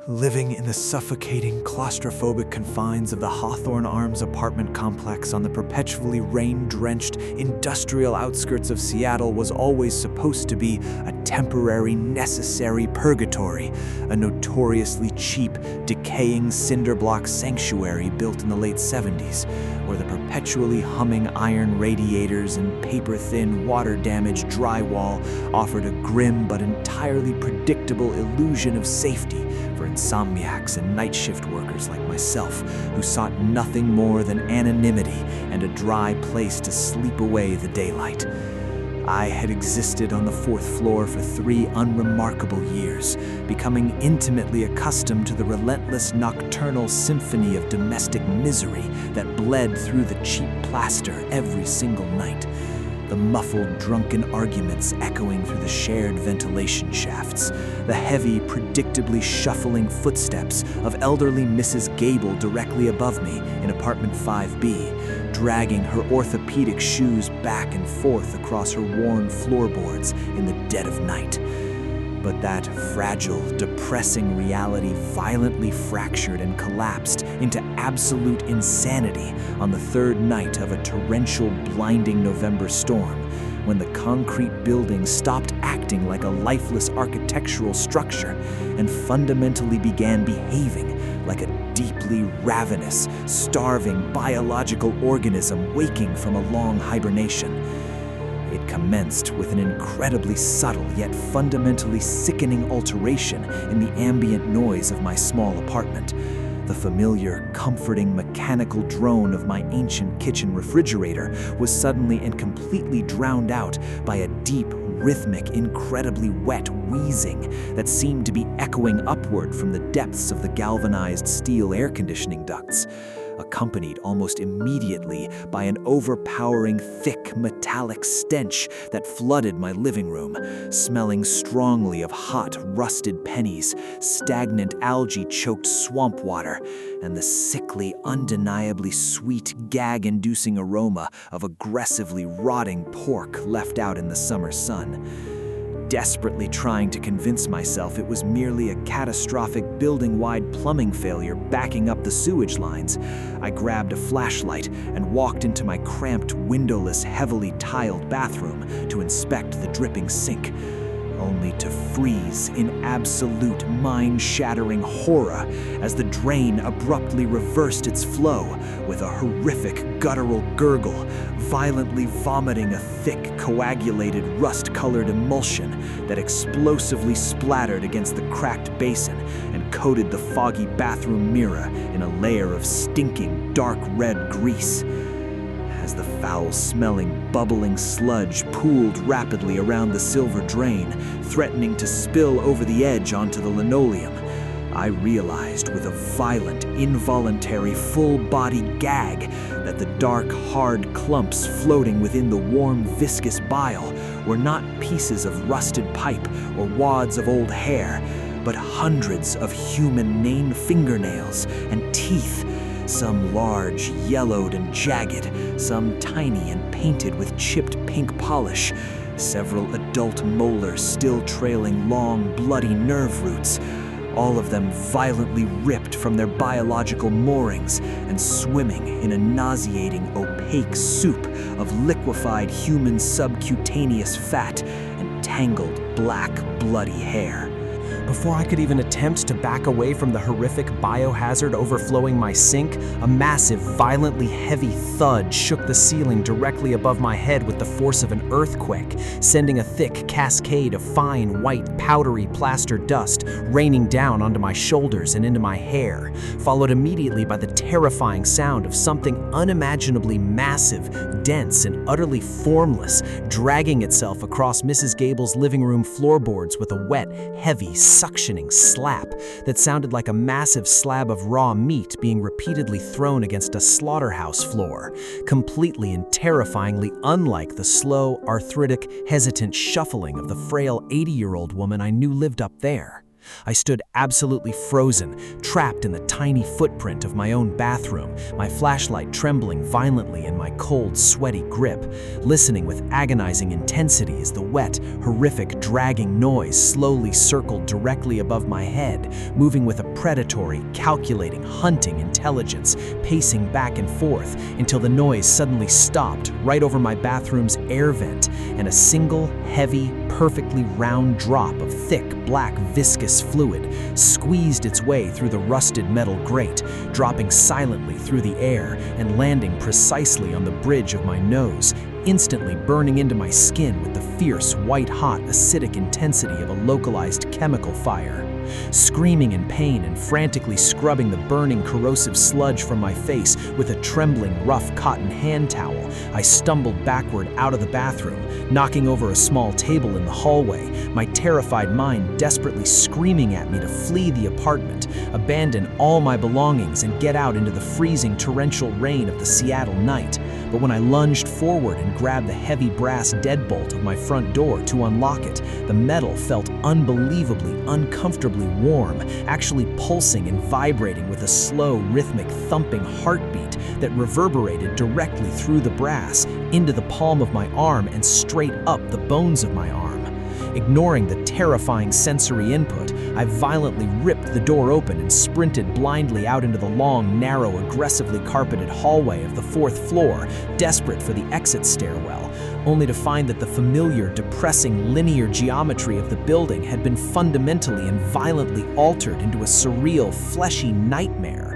Living in the suffocating, claustrophobic confines of the Hawthorne Arms apartment complex on the perpetually rain-drenched, industrial outskirts of Seattle was always supposed to be a temporary, necessary purgatory, a notoriously cheap, decaying cinderblock sanctuary built in the late 70s, where the perpetually humming iron radiators and paper-thin, water-damaged drywall offered a grim but entirely predictable illusion of safety for insomniacs and night shift workers like myself, who sought nothing more than anonymity and a dry place to sleep away the daylight. I had existed on the 4th floor for 3 unremarkable years, becoming intimately accustomed to the relentless nocturnal symphony of domestic misery that bled through the cheap plaster every single night. The muffled, drunken arguments echoing through the shared ventilation shafts, the heavy, predictably shuffling footsteps of elderly Mrs. Gable directly above me in apartment 5B, dragging her orthopedic shoes back and forth across her worn floorboards in the dead of night. But that fragile, depressing reality violently fractured and collapsed into absolute insanity on the 3rd night of a torrential, blinding November storm, when the concrete building stopped acting like a lifeless architectural structure and fundamentally began behaving like a deeply ravenous, starving biological organism waking from a long hibernation. It commenced with an incredibly subtle yet fundamentally sickening alteration in the ambient noise of my small apartment. The familiar, comforting mechanical drone of my ancient kitchen refrigerator was suddenly and completely drowned out by a deep, rhythmic, incredibly wet wheezing that seemed to be echoing upward from the depths of the galvanized steel air conditioning ducts, accompanied almost immediately by an overpowering, thick, metallic stench that flooded my living room, smelling strongly of hot, rusted pennies, stagnant algae-choked swamp water, and the sickly, undeniably sweet, gag-inducing aroma of aggressively rotting pork left out in the summer sun. Desperately trying to convince myself it was merely a catastrophic building-wide plumbing failure backing up the sewage lines, I grabbed a flashlight and walked into my cramped, windowless, heavily tiled bathroom to inspect the dripping sink, only to freeze in absolute mind-shattering horror as the drain abruptly reversed its flow with a horrific guttural gurgle, violently vomiting a thick, coagulated, rust-colored emulsion that explosively splattered against the cracked basin and coated the foggy bathroom mirror in a layer of stinking, dark red grease. As the foul-smelling, bubbling sludge pooled rapidly around the silver drain, threatening to spill over the edge onto the linoleum, I realized with a violent, involuntary, full-body gag that the dark, hard clumps floating within the warm, viscous bile were not pieces of rusted pipe or wads of old hair, but hundreds of human nain fingernails and teeth, some large, yellowed and jagged, some tiny and painted with chipped pink polish, several adult molars still trailing long, bloody nerve roots, all of them violently ripped from their biological moorings and swimming in a nauseating, opaque soup of liquefied human subcutaneous fat and tangled, black, bloody hair. Before I could even attempt to back away from the horrific biohazard overflowing my sink, a massive, violently heavy thud shook the ceiling directly above my head with the force of an earthquake, sending a thick cascade of fine, white, powdery plaster dust raining down onto my shoulders and into my hair, followed immediately by the terrifying sound of something unimaginably massive, dense, and utterly formless, dragging itself across Mrs. Gable's living room floorboards with a wet, heavy, suctioning slap that sounded like a massive slab of raw meat being repeatedly thrown against a slaughterhouse floor, completely and terrifyingly unlike the slow, arthritic, hesitant shuffling of the frail 80-year-old woman I knew lived up there. I stood absolutely frozen, trapped in the tiny footprint of my own bathroom, my flashlight trembling violently in my cold, sweaty grip, listening with agonizing intensity as the wet, horrific, dragging noise slowly circled directly above my head, moving with a predatory, calculating, hunting intelligence, pacing back and forth until the noise suddenly stopped right over my bathroom's air vent, and a single, heavy, perfectly round drop of thick, black, viscous fluid squeezed its way through the rusted metal grate, dropping silently through the air and landing precisely on the bridge of my nose, instantly burning into my skin with the fierce, white-hot, acidic intensity of a localized chemical fire. Screaming in pain and frantically scrubbing the burning, corrosive sludge from my face with a trembling, rough cotton hand towel, I stumbled backward out of the bathroom, knocking over a small table in the hallway, my terrified mind desperately screaming at me to flee the apartment, abandon all my belongings, and get out into the freezing, torrential rain of the Seattle night. But when I lunged forward and grabbed the heavy brass deadbolt of my front door to unlock it, the metal felt unbelievably, uncomfortably warm, actually pulsing and vibrating with a slow, rhythmic, thumping heartbeat that reverberated directly through the brass, into the palm of my arm and straight up the bones of my arm. Ignoring the terrifying sensory input, I violently ripped the door open and sprinted blindly out into the long, narrow, aggressively carpeted hallway of the 4th floor, desperate for the exit stairwell, only to find that the familiar, depressing linear geometry of the building had been fundamentally and violently altered into a surreal, fleshy nightmare.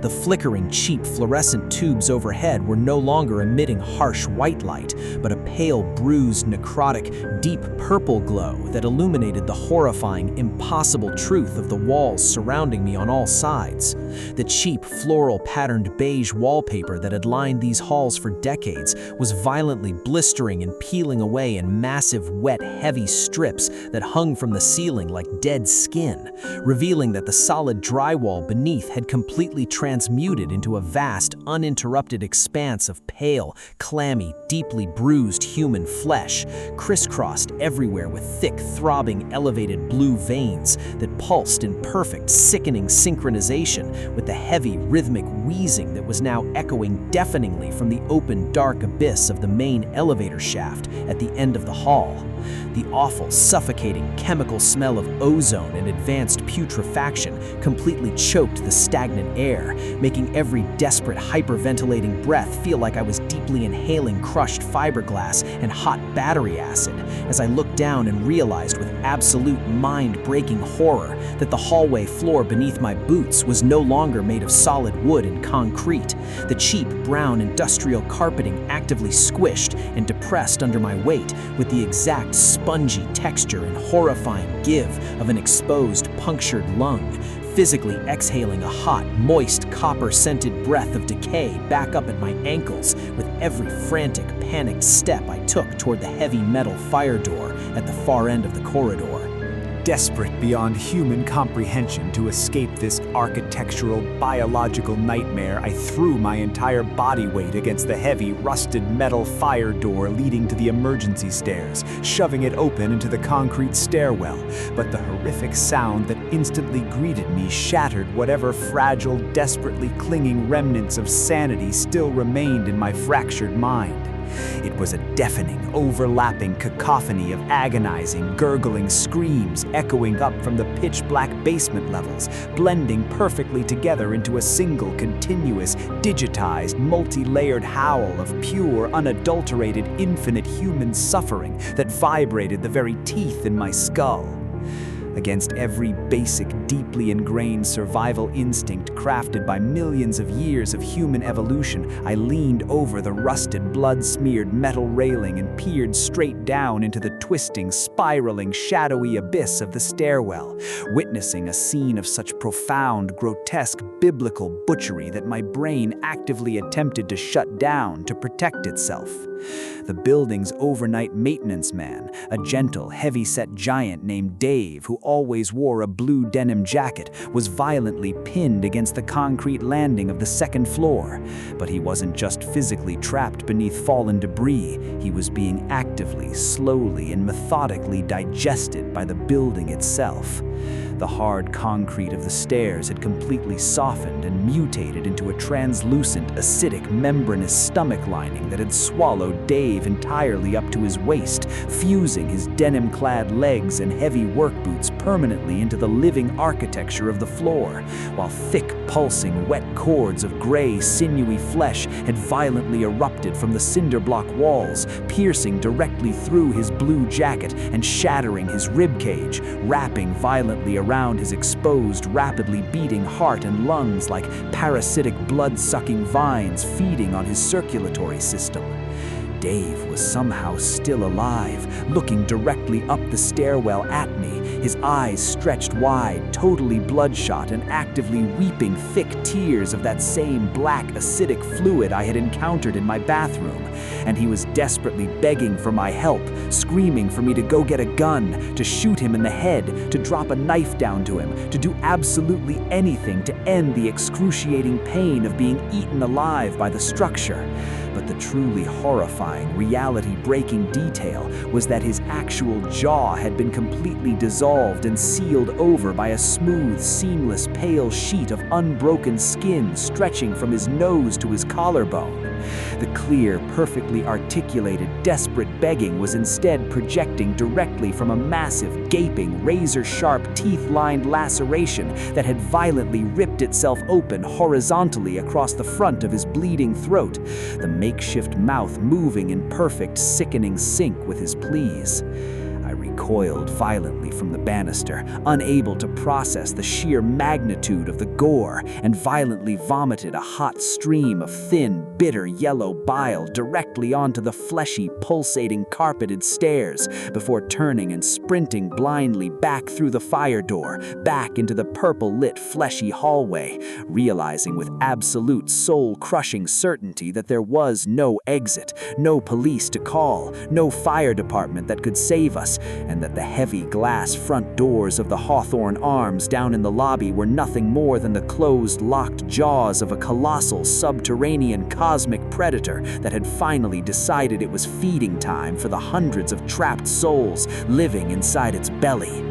The flickering, cheap fluorescent tubes overhead were no longer emitting harsh white light, but a pale, bruised, necrotic, deep purple glow that illuminated the horrifying, impossible truth of the walls surrounding me on all sides. The cheap, floral-patterned beige wallpaper that had lined these halls for decades was violently blistering and peeling away in massive, wet, heavy strips that hung from the ceiling like dead skin, revealing that the solid drywall beneath had completely transmuted into a vast, uninterrupted expanse of pale, clammy, deeply bruised human flesh, crisscrossed everywhere with thick, throbbing, elevated blue veins that pulsed in perfect, sickening synchronization with the heavy, rhythmic wheezing that was now echoing deafeningly from the open, dark abyss of the main elevator shaft at the end of the hall. The awful, suffocating chemical smell of ozone and advanced putrefaction completely choked the stagnant air, making every desperate, hyperventilating breath feel like I was deeply inhaling crushed fiberglass and hot battery acid, as I looked down and realized with absolute mind-breaking horror that the hallway floor beneath my boots was no longer made of solid wood and concrete, the cheap, brown industrial carpeting actively squished and depressed under my weight with the exact spongy texture and horrifying give of an exposed, punctured lung, physically exhaling a hot, moist, copper-scented breath of decay back up at my ankles with every frantic, panicked step I took toward the heavy metal fire door at the far end of the corridor. Desperate beyond human comprehension to escape this architectural, biological nightmare, I threw my entire body weight against the heavy, rusted metal fire door leading to the emergency stairs, shoving it open into the concrete stairwell. But the horrific sound that instantly greeted me shattered whatever fragile, desperately clinging remnants of sanity still remained in my fractured mind. It was a deafening, overlapping cacophony of agonizing, gurgling screams echoing up from the pitch-black basement levels, blending perfectly together into a single, continuous, digitized, multi-layered howl of pure, unadulterated, infinite human suffering that vibrated the very teeth in my skull. Against every basic, deeply ingrained survival instinct crafted by millions of years of human evolution, I leaned over the rusted, blood-smeared metal railing and peered straight down into the twisting, spiraling, shadowy abyss of the stairwell, witnessing a scene of such profound, grotesque, biblical butchery that my brain actively attempted to shut down to protect itself. The building's overnight maintenance man, a gentle, heavy-set giant named Dave who always wore a blue denim jacket, was violently pinned against the concrete landing of the 2nd floor. But he wasn't just physically trapped beneath fallen debris, he was being actively, slowly, and methodically digested by the building itself. The hard concrete of the stairs had completely softened and mutated into a translucent, acidic, membranous stomach lining that had swallowed Dave entirely up to his waist, fusing his denim-clad legs and heavy work boots permanently into the living architecture of the floor, while thick, pulsing, wet cords of gray, sinewy flesh had violently erupted from the cinderblock walls, piercing directly through his blue jacket and shattering his ribcage, wrapping violently around his exposed, rapidly beating heart and lungs like parasitic blood-sucking vines feeding on his circulatory system. Dave was somehow still alive, looking directly up the stairwell at me, his eyes stretched wide, totally bloodshot and actively weeping thick tears of that same black acidic fluid I had encountered in my bathroom. And he was desperately begging for my help, screaming for me to go get a gun, to shoot him in the head, to drop a knife down to him, to do absolutely anything to end the excruciating pain of being eaten alive by the structure. But the truly horrifying, reality-breaking detail was that his actual jaw had been completely dissolved and sealed over by a smooth, seamless, pale sheet of unbroken skin stretching from his nose to his collarbone. The clear, perfectly articulated, desperate begging was instead projecting directly from a massive, gaping, razor-sharp, teeth-lined laceration that had violently ripped itself open horizontally across the front of his bleeding throat, the makeshift mouth moving in perfect, sickening sync with his pleas. I recoiled violently from the banister, unable to process the sheer magnitude of the gore, and violently vomited a hot stream of thin, bitter yellow bile directly onto the fleshy, pulsating, carpeted stairs before turning and sprinting blindly back through the fire door, back into the purple-lit, fleshy hallway, realizing with absolute soul-crushing certainty that there was no exit, no police to call, no fire department that could save us, and that the heavy glass front doors of the Hawthorne Arms down in the lobby were nothing more than the closed, locked jaws of a colossal, subterranean cosmic predator that had finally decided it was feeding time for the hundreds of trapped souls living inside its belly.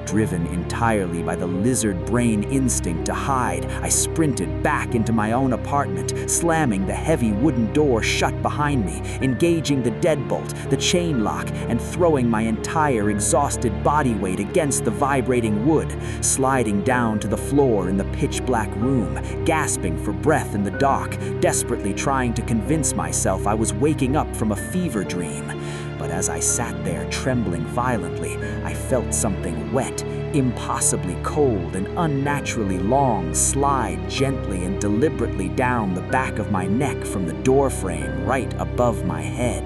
Driven entirely by the lizard brain instinct to hide, I sprinted back into my own apartment, slamming the heavy wooden door shut behind me, engaging the deadbolt, the chain lock, and throwing my entire exhausted body weight against the vibrating wood, sliding down to the floor in the pitch-black room, gasping for breath in the dark, desperately trying to convince myself I was waking up from a fever dream. But as I sat there trembling violently, I felt something wet, impossibly cold and unnaturally long slide gently and deliberately down the back of my neck from the doorframe right above my head.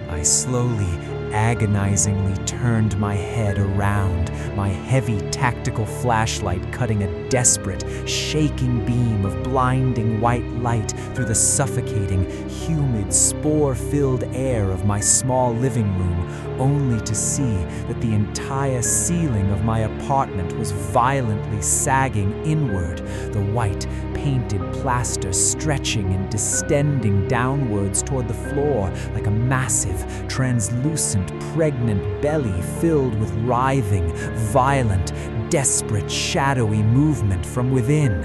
I slowly, agonizingly turned my head around, my heavy tactical flashlight cutting a desperate, shaking beam of blinding white light through the suffocating, humid, spore-filled air of my small living room, only to see that the entire ceiling of my apartment was violently sagging inward, the white, painted plaster stretching and distending downwards toward the floor like a massive, translucent, pregnant belly filled with writhing, violent, desperate, shadowy movement from within.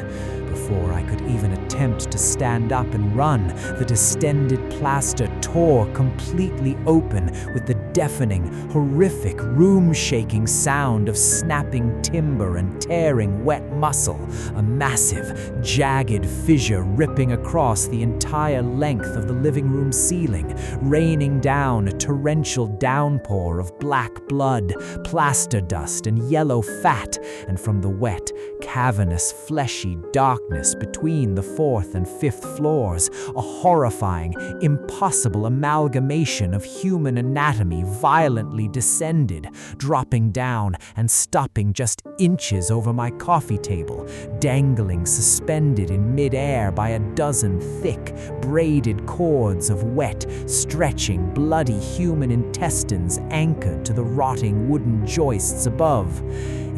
Before I could even attempt to stand up and run, the distended plaster tore completely open with the deafening, horrific, room-shaking sound of snapping timber and tearing wet muscle, a massive, jagged fissure ripping across the entire length of the living room ceiling, raining down a torrential downpour of black blood, plaster dust, and yellow fat, and from the wet, cavernous, fleshy darkness between the 4th and 5th floors, a horrifying, impossible amalgamation of human anatomy violently descended, dropping down and stopping just inches over my coffee table, dangling suspended in midair by a dozen thick, braided cords of wet, stretching, bloody human intestines anchored to the rotting wooden joists above.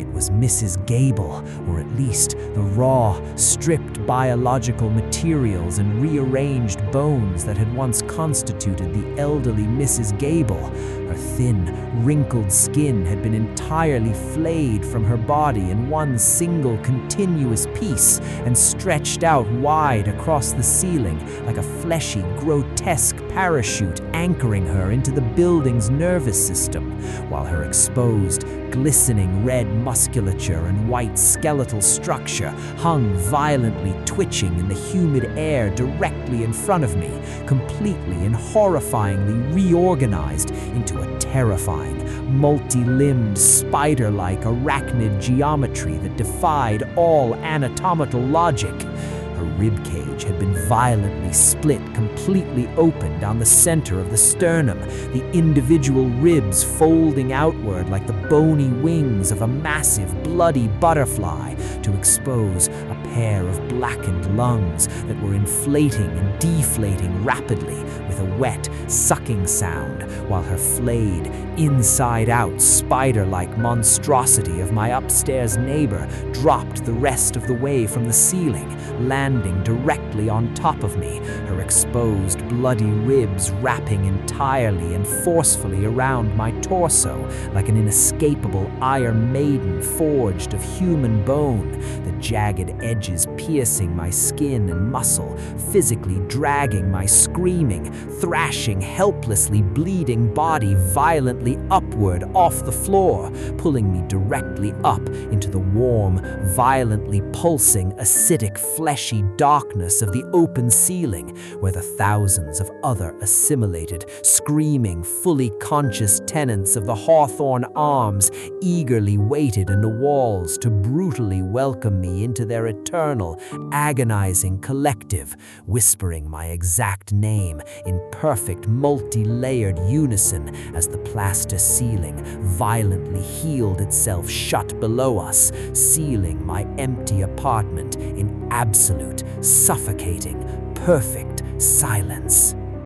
It was Mrs. Gable, or at least the raw, stripped biological materials and rearranged bones that had once constituted the elderly Mrs. Gable, Her thin, wrinkled skin had been entirely flayed from her body in one single continuous piece and stretched out wide across the ceiling like a fleshy, grotesque parachute anchoring her into the building's nervous system, while her exposed, glistening red musculature and white skeletal structure hung violently twitching in the humid air directly in front of me, completely and horrifyingly reorganized into a terrifying, multi-limbed, spider-like arachnid geometry that defied all anatomical logic. Her ribcage had been violently split completely open down the center of the sternum, the individual ribs folding outward like the bony wings of a massive, bloody butterfly to expose a pair of blackened lungs that were inflating and deflating rapidly with a wet, sucking sound, while her flayed, inside-out, spider-like monstrosity of my upstairs neighbor dropped the rest of the way from the ceiling, landing directly on top of me, her exposed, bloody ribs wrapping entirely and forcefully around my torso like an inescapable Iron Maiden forged of human bone, the jagged edges piercing my skin and muscle, physically dragging my screaming, thrashing, helplessly bleeding body violently upward off the floor, pulling me directly up into the warm, violently pulsing, acidic, fleshy darkness of the open ceiling, where the thousands of other assimilated, screaming, fully conscious tenants of the Hawthorne Arms eagerly waited in the walls to brutally welcome me into their eternal, agonizing collective, whispering my exact name in perfect multi-layered unison as the plaster ceiling violently healed itself shut below us, sealing my empty apartment in absolute, suffocating, perfect silence.